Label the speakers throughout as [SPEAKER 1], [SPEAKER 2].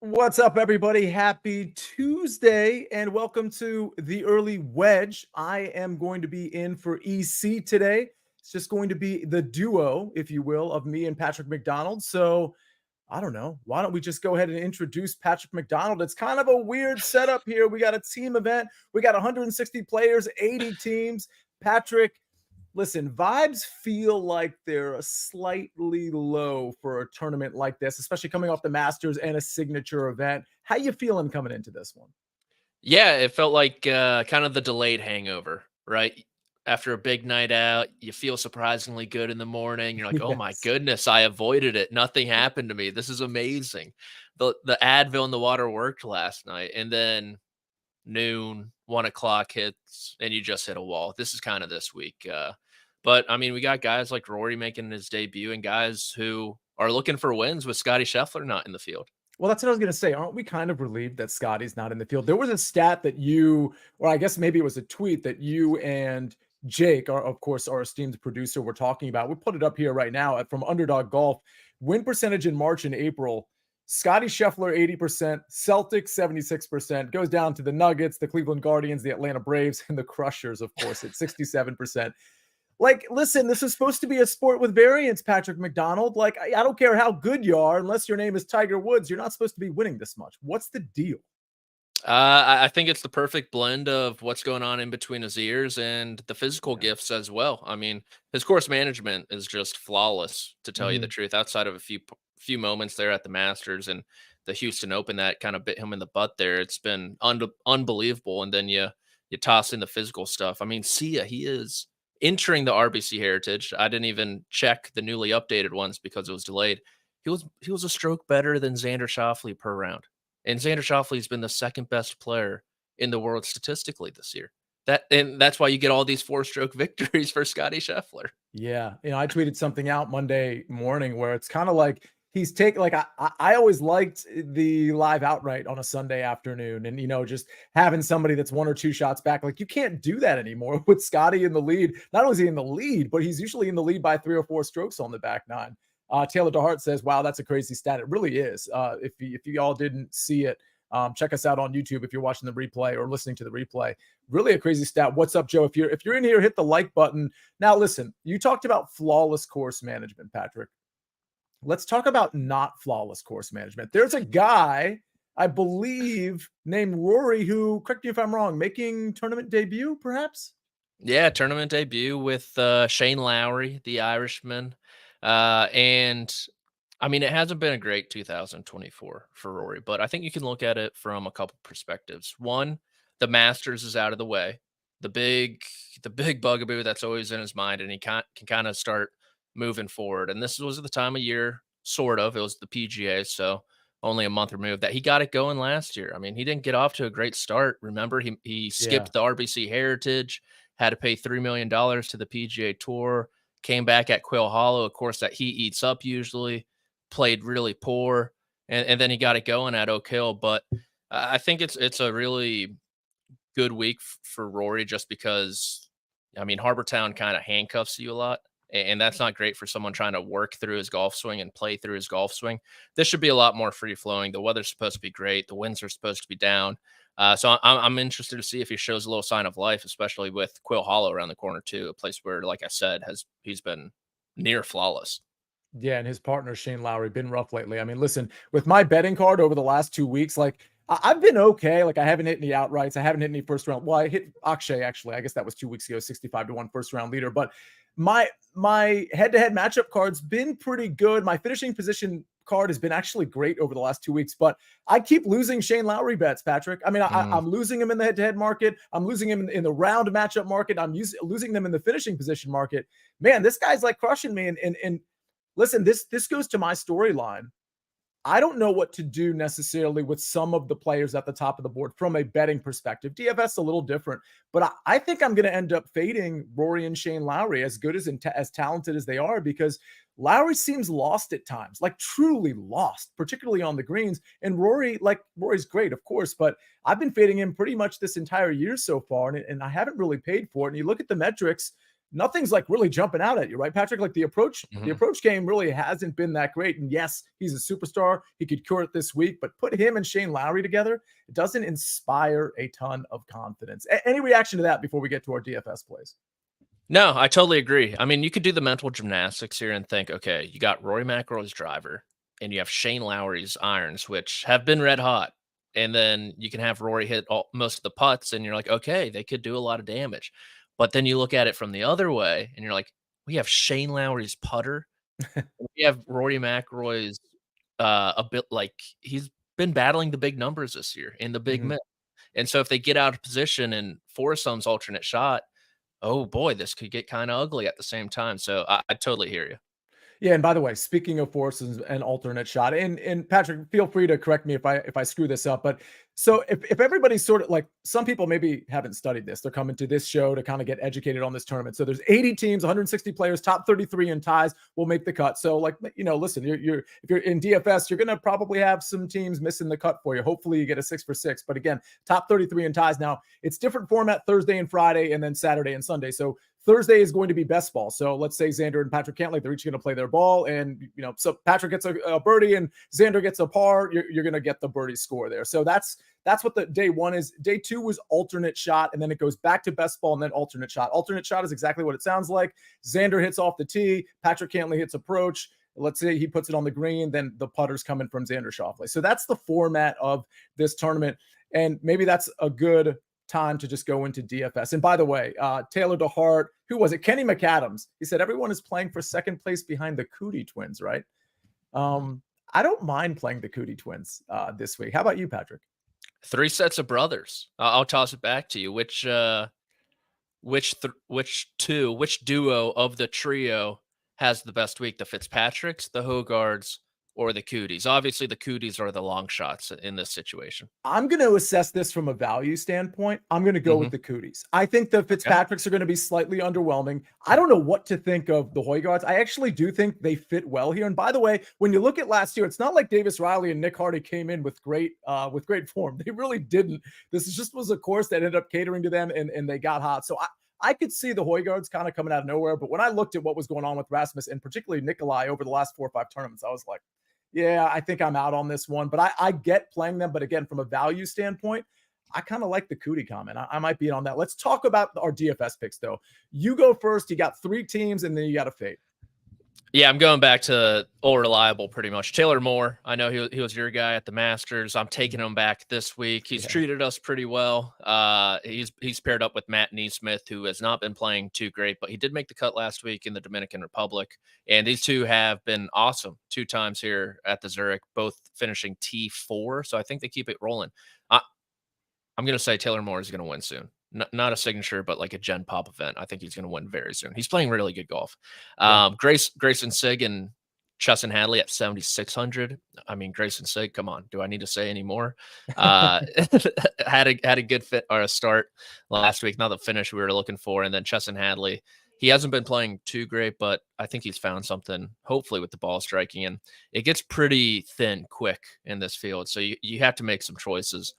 [SPEAKER 1] What's up, everybody? Happy Tuesday, and welcome to the Early Wedge. I am going to be in for EC today. It's just going to be the duo, if you will, of me and Patrick McDonald. So, I don't know. Why don't we just go ahead and introduce Patrick McDonald? It's kind of a weird setup here. We got a team event. We got 160 players, 80 teams. Patrick, listen, vibes feel like they're slightly low for a tournament like this, especially coming off the Masters and a signature event. How you feeling coming into this one?
[SPEAKER 2] Yeah, it felt like kind of the delayed hangover, right? After a big night out, you feel surprisingly good in the morning. You're like, "Oh my
[SPEAKER 1] Yes.
[SPEAKER 2] goodness, I avoided it. Nothing happened to me. This is amazing." The Advil in the water worked last night, and then noon, 1 o'clock hits, and you just hit a wall. This is kind of this week. But I mean, we got guys like Rory making his debut, and guys who are looking for wins with Scotty Scheffler not in the field.
[SPEAKER 1] Well, that's what I was going to say. Aren't we kind of relieved that Scotty's not in the field? There was a stat that you, or I guess maybe it was a tweet that you and Jake, of course, our esteemed producer, were talking about. We put it up here right now from Underdog Golf. Win percentage in March and April. Scotty Scheffler, 80%, Celtics, 76%, goes down to the Nuggets, the Cleveland Guardians, the Atlanta Braves, and the Crushers, of course, at 67%. Like, listen, this is supposed to be a sport with variance, Patrick McDonald. Like, I don't care how good you are, unless your name is Tiger Woods, you're not supposed to be winning this much. What's the deal?
[SPEAKER 2] I think it's the perfect blend of what's going on in between his ears and the physical
[SPEAKER 1] Yeah.
[SPEAKER 2] gifts as well. I mean, his course management is just flawless, to tell you the
[SPEAKER 1] Mhm.
[SPEAKER 2] truth. Outside of a few moments there at the Masters and the Houston Open that kind of bit him in the butt there, it's been unbelievable. And then you toss in the physical stuff. I mean, Sia, he is entering the RBC Heritage. I didn't even check the newly updated ones because it was delayed. He was a stroke better than Xander Schauffele per round. And Xander Schauffele's been the second best player in the world statistically this year. That's why you get all these four-stroke victories for Scotty Scheffler.
[SPEAKER 1] Yeah. I tweeted something out Monday morning where it's kind of like he's taking, like, I always liked the live outright on a Sunday afternoon and, just having somebody that's one or two shots back. Like, you can't do that anymore with Scotty in the lead. Not only is he in the lead, but he's usually in the lead by 3 or 4 strokes on the back nine. Taylor DeHart says, wow, that's a crazy stat. It really is. If you all didn't see it, check us out on YouTube if you're watching the replay or listening to the replay. Really a crazy stat. What's up, Joe? If you're in here, hit the like button. Now, listen, you talked about flawless course management, Patrick. Let's talk about not flawless course management. There's a guy, I believe, named Rory who, correct me if I'm wrong, making tournament debut, perhaps?
[SPEAKER 2] Yeah, tournament debut with Shane Lowry, the Irishman. And I mean, it hasn't been a great 2024 for Rory, but I think you can look at it from a couple perspectives. One, the Masters is out of the way. The big, the big bugaboo that's always in his mind, and he can kind of start moving forward. And this was the time of year, sort of. It was the PGA, so only a month removed that he got it going last year. I mean, he didn't get off to a great start. Remember, he
[SPEAKER 1] Yeah.
[SPEAKER 2] skipped the RBC Heritage, had to pay $3 million to the PGA Tour, came back at Quail Hollow, a course that he eats up usually, played really poor, and then he got it going at Oak Hill. But I think it's a really good week for Rory just because, I mean, Harbor Town kind of handcuffs you a lot. And that's not great for someone trying to work through his golf swing and play through his golf swing. This should be a lot more free flowing. The weather's supposed to be great. The winds are supposed to be down. So I'm interested to see if he shows a little sign of life, especially with Quill Hollow around the corner too, a place where, like I said, he's been near flawless.
[SPEAKER 1] Yeah, and his partner Shane Lowry been rough lately. I mean, listen, with my betting card over the last 2 weeks, like I've been okay. Like I haven't hit any outrights. I haven't hit any first round. Well, I hit Akshay actually. I guess that was 2 weeks ago, 65-1 first round leader. But my head-to-head matchup card's been pretty good. My finishing position card has been actually great over the last 2 weeks, but I keep losing Shane Lowry bets, Patrick. I mean, I'm losing him in the head-to-head market. I'm losing him in the round matchup market. I'm losing them in the finishing position market. Man, this guy's like crushing me. And listen, this goes to my storyline. I don't know what to do necessarily with some of the players at the top of the board from a betting perspective. DFS a little different, but I think I'm going to end up fading Rory and Shane Lowry, as good as talented as they are, because Lowry seems lost at times, like truly lost, particularly on the greens. And Rory's great, of course, but I've been fading him pretty much this entire year so far, and I haven't really paid for it. And you look at the metrics. nothing's like really jumping out at you, right, Patrick? Like the approach game really hasn't been that great. And yes, he's a superstar. He could cure it this week, but put him and Shane Lowry together, it doesn't inspire a ton of confidence. Any reaction to that before we get to our DFS plays?
[SPEAKER 2] No, I totally agree. I mean, you could do the mental gymnastics here and think, okay, you got Rory McIlroy's driver and you have Shane Lowry's irons, which have been red hot. And then you can have Rory hit most of the putts and you're like, okay, they could do a lot of damage. But then you look at it from the other way and you're like, we have Shane Lowry's putter. We have Rory McIlroy's a bit like he's been battling the big numbers this year in the big miss. And so if they get out of position and foursome's alternate shot, oh boy, this could get kind of ugly at the same time. So I totally hear you.
[SPEAKER 1] Yeah, and by the way, speaking of forces and alternate shot, and Patrick, feel free to correct me if I screw this up. But so if everybody's sort of like, some people maybe haven't studied this, they're coming to this show to kind of get educated on this tournament. So there's 80 teams, 160 players, top 33 in ties will make the cut. So like, listen, if you're in DFS, you're gonna probably have some teams missing the cut for you. Hopefully you get a 6 for 6. But again, top 33 in ties. Now it's different format Thursday and Friday, and then Saturday and Sunday. So Thursday is going to be best ball. So let's say Xander and Patrick Cantlay, they're each going to play their ball. And, so Patrick gets a birdie and Xander gets a par. You're going to get the birdie score there. So that's what the day one is. Day two was alternate shot. And then it goes back to best ball and then alternate shot. Alternate shot is exactly what it sounds like. Xander hits off the tee. Patrick Cantlay hits approach. Let's say he puts it on the green. Then the putter's coming from Xander Schauffele. So that's the format of this tournament. And maybe that's a good time to just go into DFS. And by the way, Taylor DeHart, who was it? Kenny McAdams. He said everyone is playing for second place behind the Cootie twins, right? I don't mind playing the Cootie twins this week. How about you, Patrick?
[SPEAKER 2] 3 sets of brothers. I'll toss it back to you. Which duo of the trio has the best week? The Fitzpatricks, the Hogards, or the Cooties? Obviously, the Cooties are the long shots in this situation.
[SPEAKER 1] I'm going to assess this from a value standpoint. I'm going to go with the Cooties. I think the Fitzpatricks are going to be slightly underwhelming. I don't know what to think of the Hoygards. I actually do think they fit well here. And by the way, when you look at last year, it's not like Davis Riley and Nick Hardy came in with great form. They really didn't. This was a course that ended up catering to them, and they got hot. So I could see the Hoygards kind of coming out of nowhere. But when I looked at what was going on with Rasmus and particularly Nikolai over the last 4 or 5 tournaments, I was like, yeah, I think I'm out on this one, but I get playing them. But again, from a value standpoint, I kind of like the Cootie comment. I might be on that. Let's talk about our DFS picks, though. You go first. You got 3 teams, and then you got a fade.
[SPEAKER 2] Yeah, I'm going back to all reliable pretty much. Taylor Moore, I know he was your guy at the Masters. I'm taking him back this week. He's treated us pretty well. He's paired up with Matt Neesmith, who has not been playing too great, but he did make the cut last week in the Dominican Republic. And these two have been awesome 2 times here at the Zurich, both finishing T4. So I think they keep it rolling. I'm going to say Taylor Moore is going to win soon. Not a signature, but like a Gen Pop event. I think he's going to win very soon. He's playing really good golf. Grayson Sigg and Chesson Hadley at 7,600. I mean, Grayson Sigg, come on. Do I need to say any more? Had a good fit or a start last week. Not the finish we were looking for. And then Chesson Hadley, he hasn't been playing too great, but I think he's found something, hopefully, with the ball striking. And it gets pretty thin quick in this field. So you have to make some choices.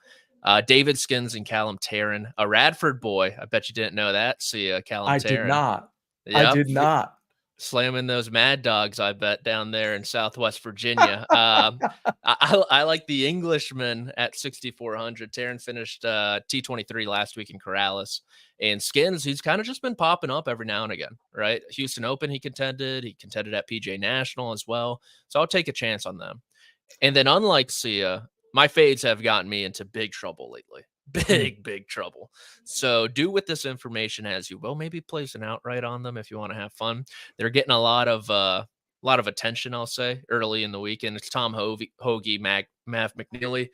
[SPEAKER 2] David Skins and Callum Tarrant, a Radford boy. I bet you didn't know that. See, Callum Tarrant.
[SPEAKER 1] I did not.
[SPEAKER 2] Yep.
[SPEAKER 1] I did not.
[SPEAKER 2] Slamming those Mad Dogs, I bet, down there in Southwest Virginia. I like the Englishman at 6,400. Tarrant finished T23 last week in Corrales. And Skins, he's kind of just been popping up every now and again, right? Houston Open, he contended. He contended at PGA National as well. So I'll take a chance on them. And then unlike Sia, my fades have gotten me into big trouble lately. Big trouble. So do with this information as you will. Maybe place an outright on them if you want to have fun. They're getting a lot of attention, I'll say, early in the weekend. It's Tom Hoagie, Mav McNeely.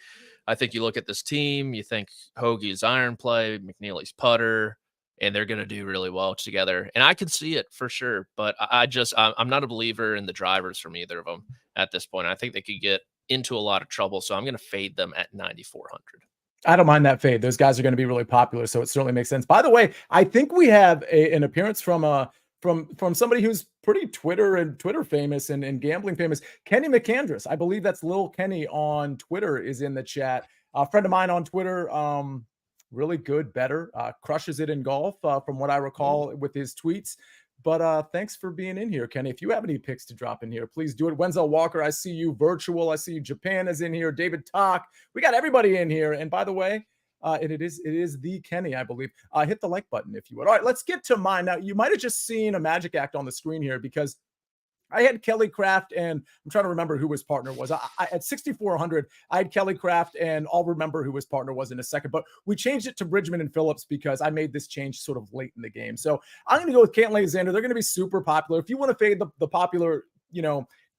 [SPEAKER 2] I think you look at this team, you think Hoagie's iron play, McNeely's putter, and they're going to do really well together. And I can see it for sure, but I'm not a believer in the drivers from either of them at this point. I think they could get into a lot of trouble, so I'm going to fade them at 9,400.
[SPEAKER 1] I don't mind that fade. Those guys are going to be really popular, so it certainly makes sense. By the way, I think we have an appearance from somebody who's pretty Twitter famous and gambling famous, Kenny McAndress. I believe that's Lil Kenny on Twitter is in the chat. A friend of mine on Twitter, really good, better, crushes it in golf from what I recall with his tweets. But thanks for being in here, Kenny. If you have any picks to drop in here, please do it. Wenzel Walker, I see you. Virtual, I see you. Japan is in here. David Talk, we got everybody in here. And by the way, and it is the Kenny, I believe. Hit the like button if you would. All right, let's get to mine. Now, you might have just seen a magic act on the screen here because I had Kelly Craft, and I'm trying to remember who his partner was. I at 6,400, I had Kelly Craft, and I'll remember who his partner was in a second. But we changed it to Bridgman and Phillips because I made this change sort of late in the game. So I'm going to go with Cantlay and Xander. They're going to be super popular. If you want to fade the popular,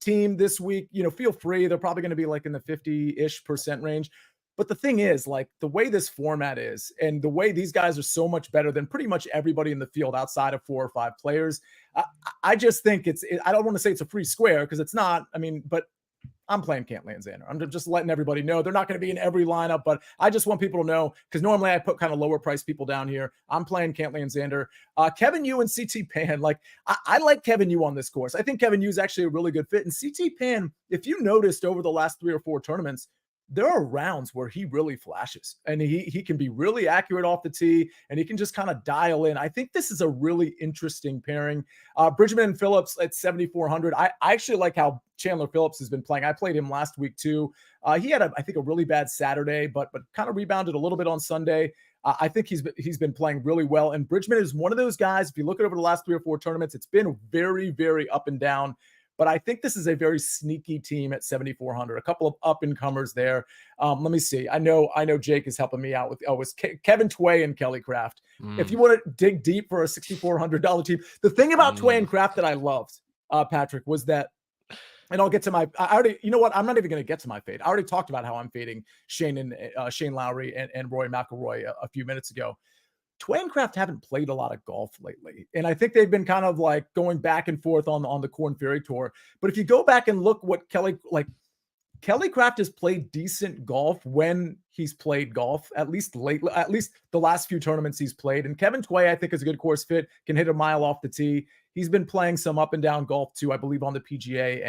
[SPEAKER 1] team this week, feel free. They're probably going to be like in the 50-ish% range. But the thing is, like, the way this format is and the way these guys are so much better than pretty much everybody in the field outside of 4 or 5 players, I just think I don't want to say it's a free square because it's not. I mean, but I'm playing Cantlay and Xander. I'm just letting everybody know. They're not going to be in every lineup, but I just want people to know because normally I put kind of lower price people down here. I'm playing Cantlay and Xander. Kevin Yu and CT Pan. Like, I like Kevin Yu on this course. I think Kevin Yu is actually a really good fit. And CT Pan, if you noticed over the last 3 or 4 tournaments, there are rounds where he really flashes and he can be really accurate off the tee and he can just kind of dial in. I think this is a really interesting pairing. Bridgman and Phillips at 7,400. I actually like how Chandler Phillips has been playing. I played him last week too. He had I think a really bad Saturday, but kind of rebounded a little bit on Sunday. I think he's been playing really well. And Bridgman is one of those guys. If you look at over the last 3 or 4 tournaments, it's been very, very up and down. But I think this is a very sneaky team at 7,400. A couple of up-and-comers there. Let me see. I know Jake is helping me out with Kevin Tway and Kelly Craft. If you want to dig deep for a $6,400 team, the thing about Tway and Craft that I loved, Patrick, was that, and I'll get to my. I already. You know what? I'm not even going to get to my fade. I already talked about how I'm fading Shane Lowry and Rory McIlroy a few minutes ago. Tway and Craft haven't played a lot of golf lately. And I think they've been kind of like going back and forth on the Korn Ferry Tour. But if you go back and look what Kelly Craft has played decent golf when he's played golf, at least the last few tournaments he's played. And Kevin Tway, I think, is a good course fit, can hit a mile off the tee. He's been playing some up and down golf too, I believe, on the PGA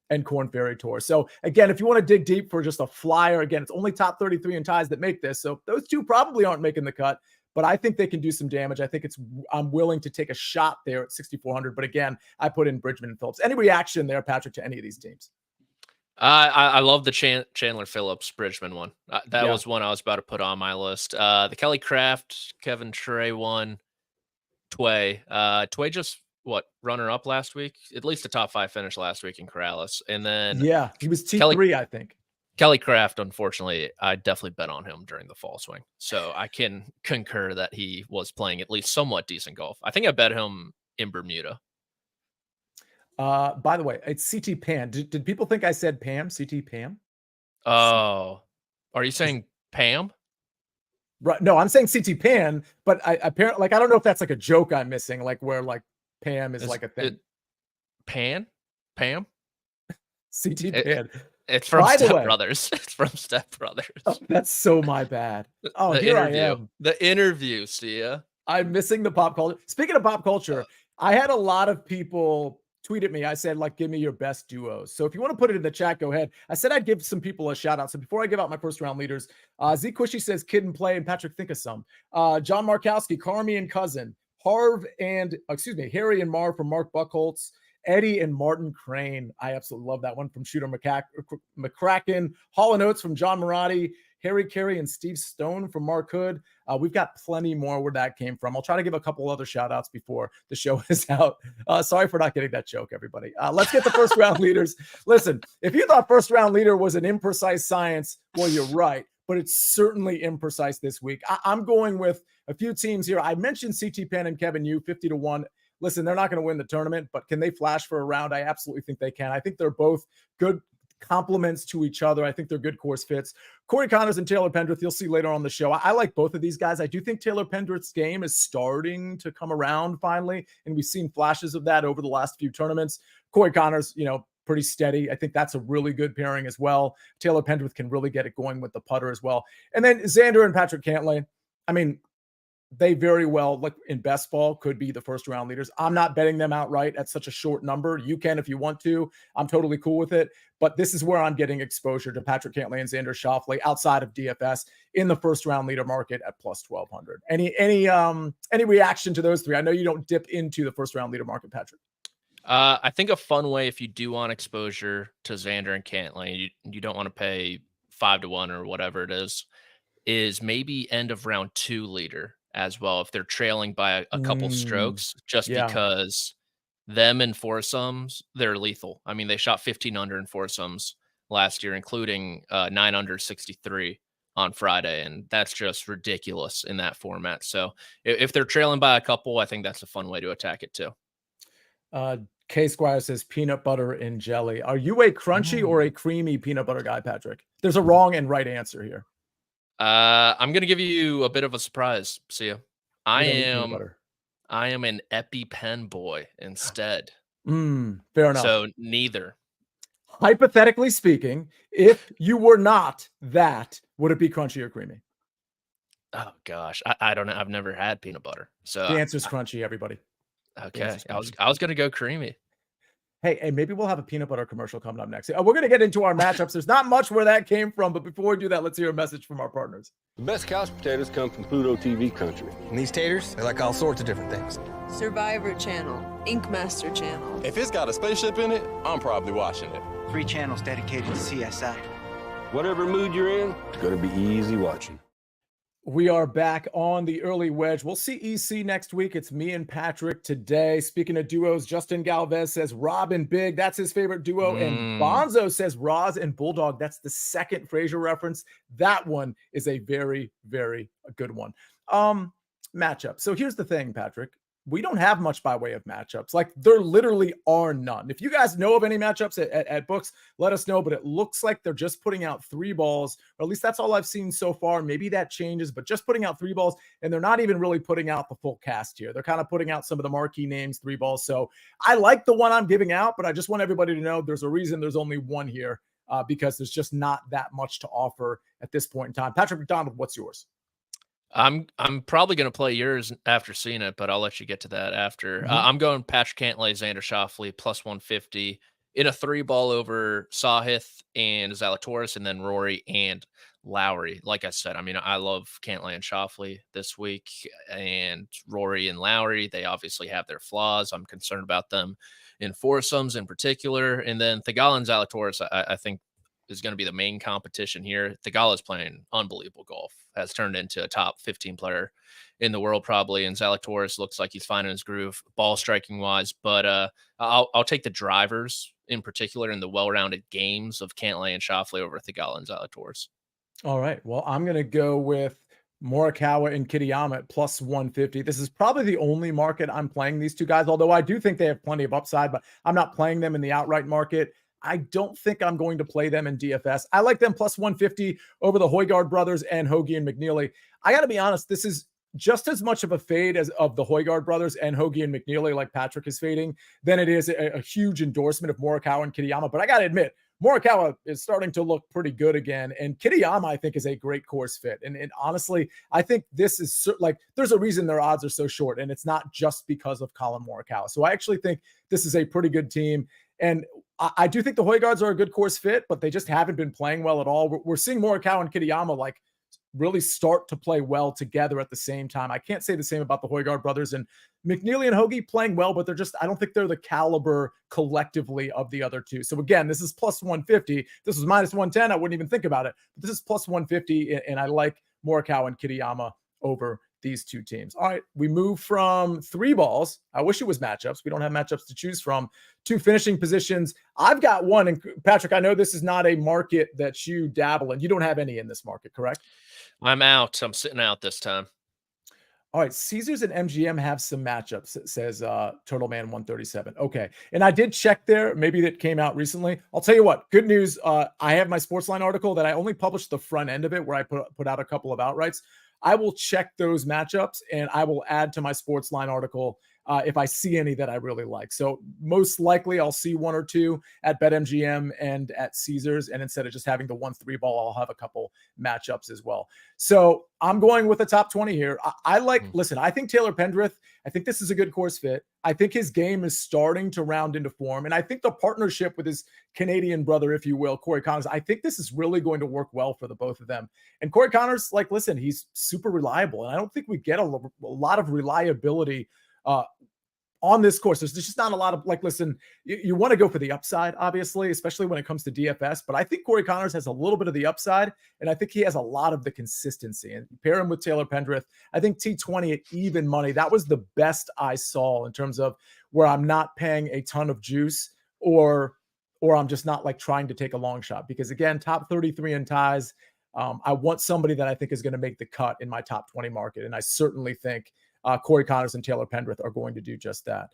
[SPEAKER 1] and Korn Ferry Tour. So again, if you want to dig deep for just a flyer, again, it's only top 33 in ties that make this. So those two probably aren't making the cut. But I think they can do some damage. I think I'm willing to take a shot there at 6,400. But again, I put in Bridgman and Phillips. Any reaction there, Patrick, to any of these teams?
[SPEAKER 2] I love the Chandler Phillips Bridgman one. That was one I was about to put on my list. The Kelly Craft, Kevin Trey one, Tway. Tway just runner up last week, at least a top 5 finish last week in Corrales. And then
[SPEAKER 1] he was T3, I think.
[SPEAKER 2] Kelly Craft, unfortunately, I definitely bet on him during the fall swing. So I can concur that he was playing at least somewhat decent golf. I think I bet him in Bermuda.
[SPEAKER 1] By the way, it's CT Pan. Did people think I said Pam? CT Pam?
[SPEAKER 2] Oh, are you saying Pam?
[SPEAKER 1] Right. No, I'm saying CT Pan, but I apparently, I don't know if that's like a joke I'm missing, like where like Pam is like a thing.
[SPEAKER 2] Pam?
[SPEAKER 1] CT Pan.
[SPEAKER 2] It's from Step Brothers. It's from Step Brothers.
[SPEAKER 1] Oh, that's so my bad. Oh, here I am.
[SPEAKER 2] The interview, Sia.
[SPEAKER 1] I'm missing the pop culture. Speaking of pop culture, I had a lot of people tweet at me. I said, give me your best duos. So if you want to put it in the chat, go ahead. I said I'd give some people a shout out. So before I give out my first round leaders, Z Quishy says Kid and Play, and Patrick, think of some. John Markowski, Carmi and Cousin, Harry and Marv from Mark Buckholtz, Eddie and Martin Crane. I absolutely love that one from Shooter McCracken. Hall & Oates from John Marotti. Harry Carey and Steve Stone from Mark Hood. We've got plenty more where that came from. I'll try to give a couple other shout outs before the show is out. Sorry for not getting that joke, everybody. Let's get the first round leaders. Listen, if you thought first round leader was an imprecise science, well, you're right, but it's certainly imprecise this week. I'm going with a few teams here. I mentioned CT Pan and Kevin Yu, 50-1. Listen, they're not going to win the tournament, but can they flash for a round? I absolutely think they can. I think they're both good complements to each other. I think they're good course fits. Corey Connors and Taylor Pendrith, you'll see later on the show. I like both of these guys. I do think Taylor Pendrith's game is starting to come around finally, and we've seen flashes of that over the last few tournaments. Corey Connors, pretty steady. I think that's a really good pairing as well. Taylor Pendrith can really get it going with the putter as well. And then Xander and Patrick Cantlay. I mean, they very well, like in best ball, could be the first round leaders. I'm not betting them outright at such a short number. You can if you want to. I'm totally cool with it. But this is where I'm getting exposure to Patrick Cantlay and Xander Schauffele outside of DFS in the first round leader market at plus 1,200. Any reaction to those three? I know you don't dip into the first round leader market, Patrick.
[SPEAKER 2] I think a fun way, if you do want exposure to Xander and Cantlay, you don't want to pay 5-1 or whatever it is maybe end of round 2 leader as well, if they're trailing by a couple strokes, just because them in foursomes, they're lethal. I mean, they shot 15 under in foursomes last year, including 9 under 63 on Friday, and that's just ridiculous in that format. So if they're trailing by a couple, I think that's a fun way to attack it too.
[SPEAKER 1] K Squire says peanut butter and jelly. Are you a crunchy or a creamy peanut butter guy, Patrick? There's a wrong and right answer here.
[SPEAKER 2] I'm going to give you a bit of a surprise, Sia. I am an EpiPen boy instead.
[SPEAKER 1] Fair enough.
[SPEAKER 2] So neither.
[SPEAKER 1] Hypothetically speaking, if you were not that, would it be crunchy or creamy?
[SPEAKER 2] Oh gosh, I don't know. I've never had peanut butter. So
[SPEAKER 1] the answer is crunchy, everybody.
[SPEAKER 2] Okay, I was going to go creamy.
[SPEAKER 1] Hey, maybe we'll have a peanut butter commercial coming up next. We're going to get into our matchups. There's not much where that came from, but before we do that, let's hear a message from our partners.
[SPEAKER 3] The best couch potatoes come from Pluto TV country.
[SPEAKER 4] And these taters, they like all sorts of different things.
[SPEAKER 5] Survivor Channel, Ink Master Channel.
[SPEAKER 6] If it's got a spaceship in it, I'm probably watching it.
[SPEAKER 7] 3 channels dedicated to CSI.
[SPEAKER 3] Whatever mood you're in, it's going to be easy watching.
[SPEAKER 1] We are back on the Early Wedge. We'll see EC next week. It's me and Patrick today. Speaking of duos, Justin Galvez says Rob and Big. That's his favorite duo. And Bonzo says Roz and Bulldog. That's the second Frazier reference. That one is a very, very good one. Matchup. So here's the thing, Patrick. We don't have much by way of matchups. Like, there literally are none. If you guys know of any matchups at books, let us know. But it looks like they're just putting out 3 balls, or at least that's all I've seen so far. Maybe that changes, but just putting out 3 balls. And they're not even really putting out the full cast here. They're kind of putting out some of the marquee names, 3 balls. So I like the one I'm giving out, but I just want everybody to know there's a reason there's only one here, because there's just not that much to offer at this point in time. Patrick McDonald, what's yours?
[SPEAKER 2] I'm probably going to play yours after seeing it, but I'll let you get to that after. I'm going Patrick Cantlay, Xander Schauffele, plus 150 in a 3-ball over Sahith and Zalatoris, and then Rory and Lowry. Like I said, I mean, I love Cantlay and Schauffele this week, and Rory and Lowry, they obviously have their flaws. I'm concerned about them in foursomes in particular. And then Theegala and Zalatoris, I think, is going to be the main competition here. Theegala is playing unbelievable golf, has turned into a top 15 player in the world probably, and Zalatoris looks like he's finding his groove ball striking wise. But I'll take the drivers in particular in the well-rounded games of Cantlay and Schauffele over Theegala and Zalatoris.
[SPEAKER 1] All right. Well, I'm going to go with Morikawa and Kitayama at plus 150. This is probably the only market I'm playing these two guys, although I do think they have plenty of upside, but I'm not playing them in the outright market. I don't think I'm going to play them in DFS. I like them plus 150 over the Højgaard brothers and Hoagie and McNeely. I got to be honest, this is just as much of a fade as of the Højgaard brothers and Hoagie and McNeely, like Patrick is fading, than it is a huge endorsement of Morikawa and Kitayama. But I got to admit, Morikawa is starting to look pretty good again. And Kitayama, I think, is a great course fit. And honestly, I think this is like, there's a reason their odds are so short. And it's not just because of Colin Morikawa. So I actually think this is a pretty good team. And I do think the Højgaards are a good course fit, but they just haven't been playing well at all. We're seeing Morikawa and Kitayama like really start to play well together at the same time. I can't say the same about the Højgaard brothers, and McNeely and Hoagie playing well, but they're just, I don't think they're the caliber collectively of the other two. So again, this is plus 150. This was minus 110. I wouldn't even think about it, but this is plus 150. And I like Morikawa and Kitayama over these two teams. All right, we move from 3 balls. I wish it was matchups. We don't have matchups to choose from. 2 finishing positions. I've got one. And Patrick, I know this is not a market that you dabble in. You don't have any in this market, correct?
[SPEAKER 2] I'm out. I'm sitting out this time.
[SPEAKER 1] All right, Caesars and MGM have some matchups, it says Turtle Man 137. Okay, and I did check there. Maybe that came out recently. I'll tell you what, good news. I have my SportsLine article that I only published the front end of it, where I put out a couple of outrights. I will check those matchups and I will add to my SportsLine article if I see any that I really like. So most likely I'll see one or two at BetMGM and at Caesars. And instead of just having the 1-3 ball, I'll have a couple matchups as well. So I'm going with the top 20 here. I like, listen, I think Taylor Pendrith, I think this is a good course fit. I think his game is starting to round into form. And I think the partnership with his Canadian brother, if you will, Corey Connors, I think this is really going to work well for the both of them. And Corey Connors, like, listen, he's super reliable. And I don't think we get a lot of reliability on this course. There's just not a lot of, like, listen, you want to go for the upside, obviously, especially when it comes to DFS. But I think Corey Connors has a little bit of the upside, and I think he has a lot of the consistency. And pair him with Taylor Pendrith, I think T20 at even money, that was the best I saw in terms of where I'm not paying a ton of juice or I'm just not like trying to take a long shot. Because again, top 33 in ties, I want somebody that I think is going to make the cut in my top 20 market. And I certainly think Corey Connors and Taylor Pendrith are going to do just that.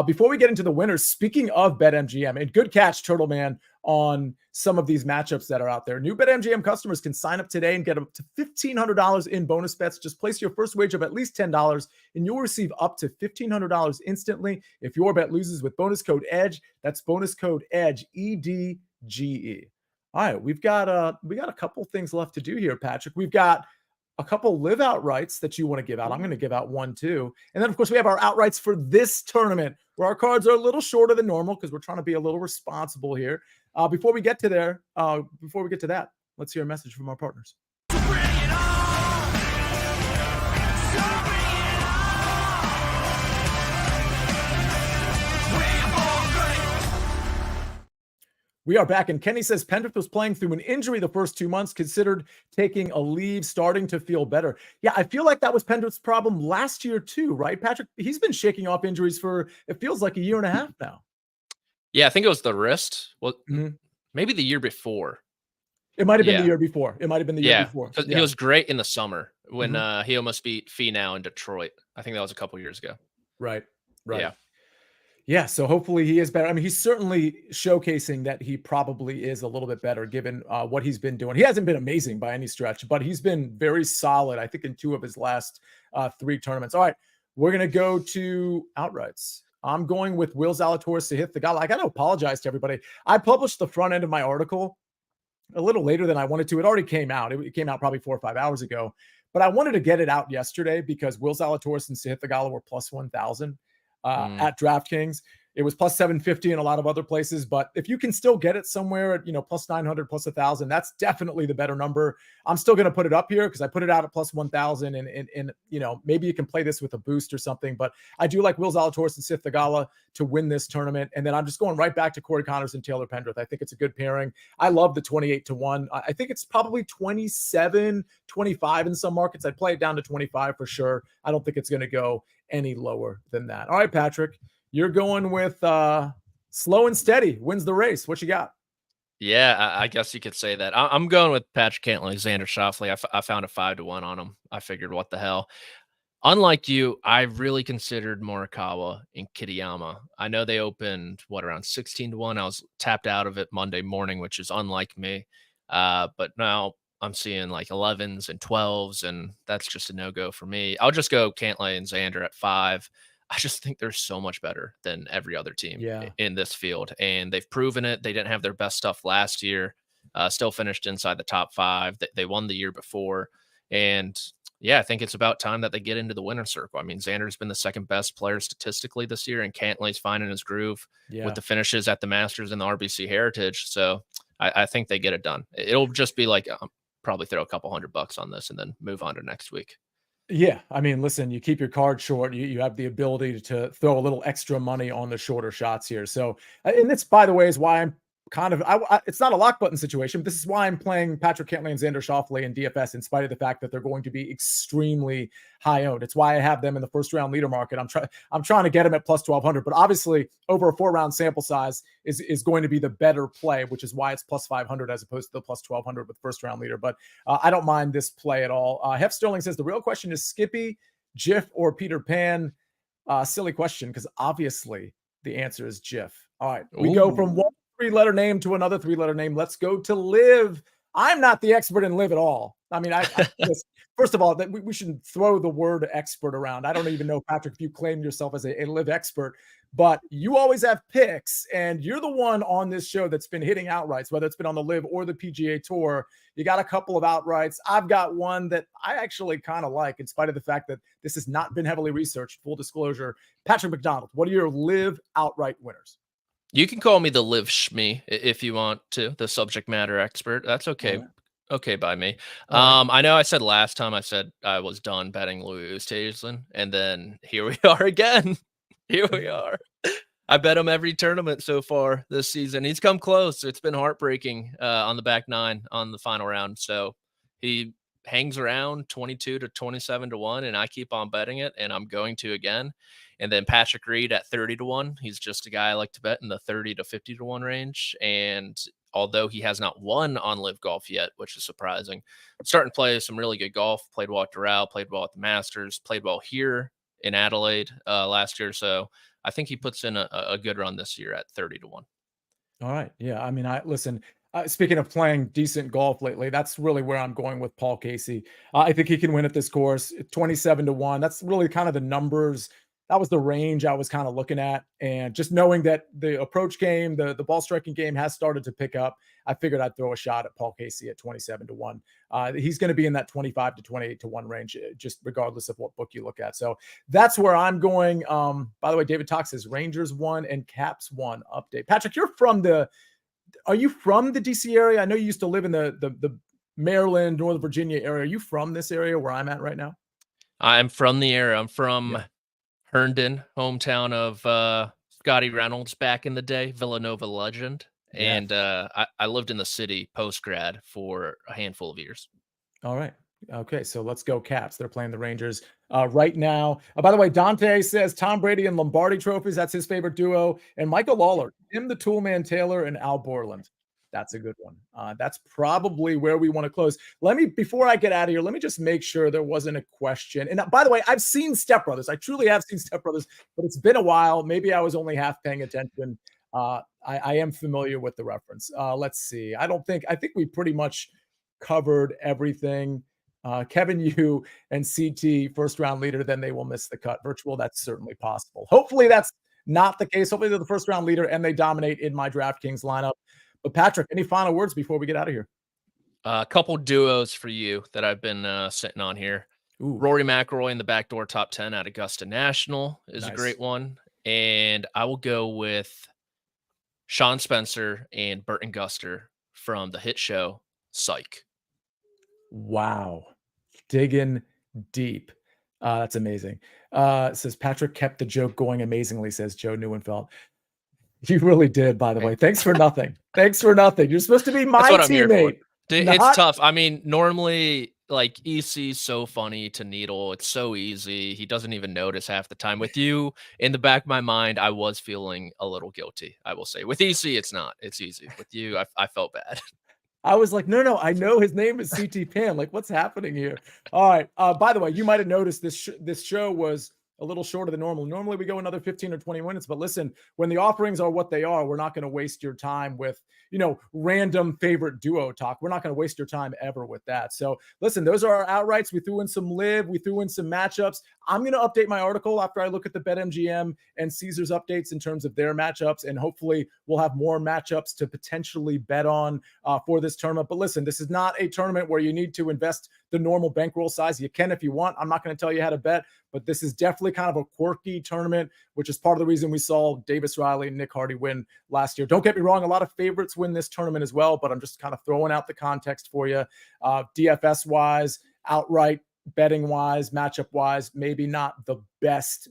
[SPEAKER 1] Before we get into the winners, speaking of BetMGM, and good catch, Turtle Man, on some of these matchups that are out there. New BetMGM customers can sign up today and get up to $1,500 in bonus bets. Just place your first wager of at least $10, and you'll receive up to $1,500 instantly if your bet loses with bonus code EDGE. That's bonus code EDGE, EDGE. All right, we got a couple things left to do here, Patrick. We've got a couple live outrights that you want to give out. I'm going to give out one too. And then, of course, we have our outrights for this tournament where our cards are a little shorter than normal because we're trying to be a little responsible here. Before we get to that, let's hear a message from our partners. We are back, and Kenny says Pendrith was playing through an injury the first 2 months, considered taking a leave, starting to feel better. Yeah, I feel like that was Pendrith's problem last year too, right, Patrick? He's been shaking off injuries for, it feels like, a year and a half now.
[SPEAKER 2] Yeah, I think it was the wrist. Well, maybe the year before.
[SPEAKER 1] It might have been the year before. It might have been the year before.
[SPEAKER 2] He was great in the summer when he almost beat Finau in Detroit. I think that was a couple years ago.
[SPEAKER 1] Right. Yeah, so hopefully he is better. I mean, he's certainly showcasing that he probably is a little bit better given what he's been doing. He hasn't been amazing by any stretch, but he's been very solid, I think, in 2 of his last 3 tournaments. All right, we're going to go to outrights. I'm going with Will Zalatoris to hit the guy. I got to apologize to everybody. I published the front end of my article a little later than I wanted to. It already came out. It came out probably 4 or 5 hours ago, but I wanted to get it out yesterday because Will Zalatoris and Sahith Theegala were plus 1,000. At DraftKings. It was plus 750 in a lot of other places, but if you can still get it somewhere at, plus 900, plus 1,000, that's definitely the better number. I'm still going to put it up here because I put it out at plus 1,000 and maybe you can play this with a boost or something, but I do like Will Zalatoris and Sahith Theegala to win this tournament. And then I'm just going right back to Corey Connors and Taylor Pendrith. I think it's a good pairing. I love the 28-1. I think it's probably 27, 25 in some markets. I'd play it down to 25 for sure. I don't think it's going to go any lower than that. All right, Patrick. You're going with slow and steady wins the race. What you got?
[SPEAKER 2] Yeah, I guess you could say that. I'm going with Patrick Cantlay, Xander Schauffele. I found a 5-1 on him. I figured, what the hell? Unlike you, I really considered Morikawa and Kitayama. I know they opened, around 16-1. I was tapped out of it Monday morning, which is unlike me. But now I'm seeing like 11s and 12s, and that's just a no-go for me. I'll just go Cantlay and Xander at 5. I just think they're so much better than every other team in this field. And they've proven it. They didn't have their best stuff last year, still finished inside the top 5. They won the year before. And yeah, I think it's about time that they get into the winner's circle. I mean, Xander's been the second best player statistically this year, and Cantlay's finding his groove with the finishes at the Masters and the RBC Heritage. So I think they get it done. It'll just be like, probably throw a couple $100 on this and then move on to next week.
[SPEAKER 1] Yeah, I mean, listen, you keep your card short. You have the ability to throw a little extra money on the shorter shots here. So, and this, by the way, is why I'm kind of, it's not a lock button situation. But this is why I'm playing Patrick Cantlay and Xander Schauffele in DFS, in spite of the fact that they're going to be extremely high owned. It's why I have them in the first round leader market. I'm trying to get them at plus 1,200, but obviously over a 4-round sample size is going to be the better play, which is why it's plus 500 as opposed to the plus 1,200 with first round leader. But I don't mind this play at all. Hef Sterling says the real question is Skippy, Jif, or Peter Pan. Silly question, because obviously the answer is Jif. All right, we go from one 3-letter name to another 3-letter name. Let's go to Liv. I'm not the expert in Liv at all. I mean, listen, first of all, that we shouldn't throw the word expert around. I don't even know, Patrick, if you claim yourself as a live expert, but you always have picks, and you're the one on this show that's been hitting outrights, whether it's been on the live or the PGA Tour. You got a couple of outrights. I've got one that I actually kind of like, in spite of the fact that this has not been heavily researched. Full disclosure, Patrick McDonald, what are your live outright winners?
[SPEAKER 2] You can call me the live shmee if you want to, the subject matter expert. That's okay.
[SPEAKER 1] All right.
[SPEAKER 2] Okay by me.
[SPEAKER 1] All right.
[SPEAKER 2] I know I said last time I said I was done betting Louis Oosthuizen, and then here we are again. Here we are. I bet him every tournament so far this season. He's come close. It's been heartbreaking on the back nine on the final round. So he hangs around 22 to 27 to 1, and I keep on betting it, and I'm going to again. And then Patrick Reed at 30 to 1. He's just a guy I like to bet in the 30 to 50 to 1 range. And although he has not won on Live Golf yet, which is surprising, I'm starting to play some really good golf. Played well at Doral, played well at the Masters, played well here in Adelaide last year. So I think he puts in a good run this year at 30 to 1.
[SPEAKER 1] All right. Yeah. I mean, listen, speaking of playing decent golf lately, that's really where I'm going with Paul Casey. I think he can win at this course, 27 to 1. That's really kind of the numbers. That was the range I was kind of looking at. And just knowing that the approach game, the ball striking game has started to pick up, I figured I'd throw a shot at Paul Casey at 27 to 1. He's going to be in that 25 to 28 to 1 range, just regardless of what book you look at. So that's where I'm going. By the way, David Talk says Rangers 1 and Caps 1 update. Patrick, are you from the DC area? I know you used to live in the Maryland, Northern Virginia area. Are you from this area where I'm at right now?
[SPEAKER 2] I'm from the area. I'm from Herndon, hometown of Scotty Reynolds back in the day, Villanova legend. Yeah. And I lived in the city post-grad for a handful of years.
[SPEAKER 1] All right. Okay, so let's go Caps. They're playing the Rangers right now. By the way, Dante says Tom Brady and Lombardi trophies. That's his favorite duo. And Michael Lawler, Tim the Toolman Taylor, and Al Borland. That's a good one. That's probably where we want to close. Before I get out of here, let me just make sure there wasn't a question. And by the way, I've seen Step Brothers. I truly have seen Step Brothers, but it's been a while. Maybe I was only half paying attention. I am familiar with the reference. Let's see. I think we pretty much covered everything. Kevin Yu and CT first round leader, then they will miss the cut. Virtual, that's certainly possible. Hopefully that's not the case. Hopefully they're the first round leader and they dominate in my DraftKings lineup. But Patrick, any final words before we get out of here?
[SPEAKER 2] A couple duos for you that I've been sitting on here. Ooh. Rory McIlroy in the backdoor top 10 at Augusta National is a great one. And I will go with Sean Spencer and Burton Guster from the hit show Psych.
[SPEAKER 1] Wow. Digging deep. That's amazing. It says Patrick kept the joke going amazingly, says Joe Neuenfeld. You really did, by the way. Thanks for nothing. Thanks for nothing. You're supposed to be my teammate.
[SPEAKER 2] It's tough. I mean, normally, like, EC's so funny to Needle. It's so easy. He doesn't even notice half the time. With you, in the back of my mind, I was feeling a little guilty, I will say. With EC, it's not. It's easy. With you, I felt bad.
[SPEAKER 1] I was like, no, I know his name is CT Pan. Like, what's happening here? All right. By the way, you might have noticed this show was a little shorter than normal. Normally we go another 15 or 20 minutes, but listen, when the offerings are what they are, we're not going to waste your time with, random favorite duo talk. We're not going to waste your time ever with that. So listen, those are our outrights. We threw in some live, we threw in some matchups. I'm going to update my article after I look at the BetMGM and Caesars updates in terms of their matchups. And hopefully we'll have more matchups to potentially bet on for this tournament. But listen, this is not a tournament where you need to invest the normal bankroll size. You can if you want. I'm not going to tell you how to bet, but this is definitely kind of a quirky tournament, which is part of the reason we saw Davis Riley and Nick Hardy win last year. Don't get me wrong. A lot of favorites win this tournament as well, but I'm just kind of throwing out the context for you. DFS wise, outright betting wise, matchup wise, maybe not the best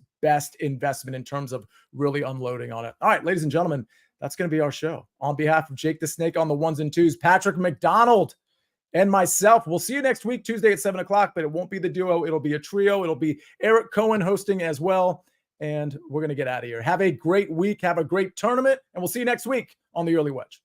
[SPEAKER 1] investment in terms of really unloading on it. All right, ladies and gentlemen, that's going to be our show. On behalf of Jake the Snake on the ones and twos, Patrick McDonald, and myself, we'll see you next week, Tuesday at 7:00, but it won't be the duo. It'll be a trio. It'll be Eric Cohen hosting as well. And we're going to get out of here. Have a great week. Have a great tournament. And we'll see you next week on the Early Wedge.